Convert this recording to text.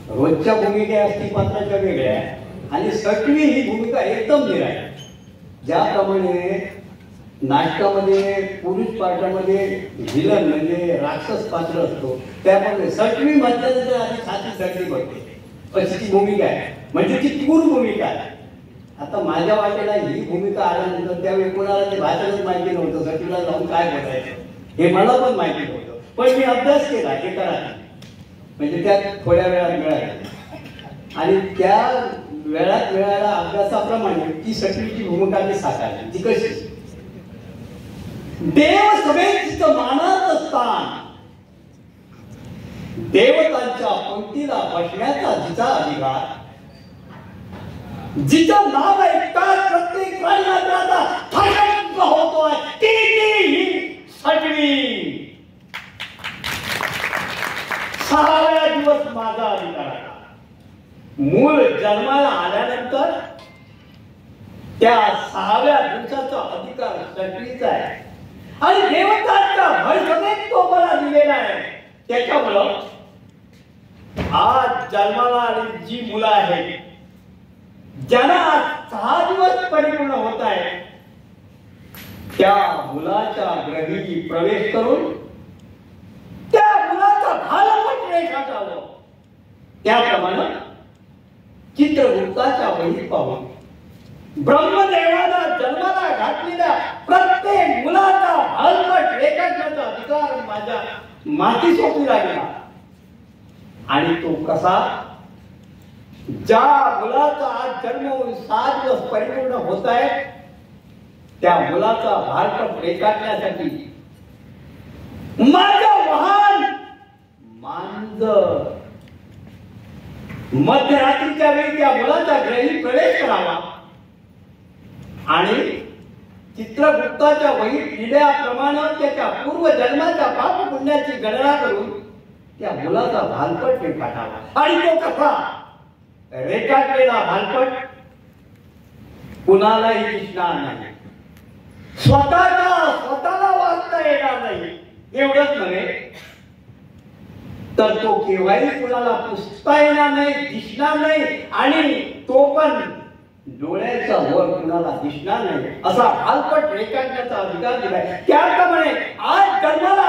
रोजच्या भूमिका असती पात्राच्या वेगळ्या आणि सटवी ही भूमिका एकदम निराळी. ज्याप्रमाणे नाटकामध्ये पुरुष पाठामध्ये व्हिलन म्हणजे राक्षस पात्र असतो, त्याप्रमाणे सटवी म्हटल्यानंतर आधी छाती सटवी बघते, अशी ती भूमिका आहे. म्हणजे ती क्रूर भूमिका आहे. आता माझ्या वाटेला ही भूमिका आल्यानंतर त्यावेळी कोणाला ते भाषणच माहिती नव्हतं, सटवीला जाऊन काय बोलायचं हे मला पण माहिती नव्हतं. पण मी अभ्यास केला एका रात्री, म्हणजे त्यात थोड्या वेळात मिळाला आणि त्या वेळात मिळाल्या अभ्यासाप्रमाणे ती सटवीची भूमिका मी साकारली. ती कशी? देव सभेत मानाचं स्थान, देवतांच्या पंक्तीला बसण्याचा जिचा अधिकार, जिचं नाव ऐकताच प्रत्येक प्राणीमात्राचा थरथर होतोय, ती ही सटवी. 6व्या दिवस माझा अधिकार आला. मूळ जन्माला आल्यानंतर त्या 6व्या दिवसाचा अधिकार सटवीचा आहे आणि देवतांच्या भरसमेत तो मला दिलेला आहे. त्याच्यामुळं आज जन्माला आलेली जी मुलं आहेत, ज्यांना 6 दिवस परिपूर्ण होत आहे, त्या मुलाच्या ग्रही प्रवेश करून त्या मुलाचा भालपट रेखाटावं. त्याप्रमाणे चित्रगुप्ताच्या वहीत पाहून ब्रह्मदेवाला जन्माला घातलेल्या प्रत्येक मुलाचा भालपट रेखाटण्याचा अधिकार माझ्या माती सोपी लागला. आणि तो कसा? ज्या मुलाचा आज जन्म होऊन 6 दिवस परिपूर्ण होत आहे, त्या मुलाचा भालपट रेखाटण्यासाठी माझं वाहन मांजर मध्यरात्रीच्या वेळी त्या मुलाचा ग्रही प्रवेश करावा आणि चित्रगुप्ताच्या वहीत लिहिल्याप्रमाणे त्याच्या पूर्वजन्माच्या पाप पुण्याची गणना करून त्या मुलाचा भालपट रेखाटावा. आणि तो कसा? रेखाटलेला भालपट कुणालाही दिसणार नाही, स्वतःला वाचता येणार नाही. एवढंच नव्हे तर तो केव्हाही कुणाला पुसता येणार नाही, दिसणार नाही आणि तो पण डोळ्याचा वर कुणाला दिसणार नाही, असा भालपट रेखाटण्याचा अधिकार दिलाय. त्याप्रमाणे आज जन्माला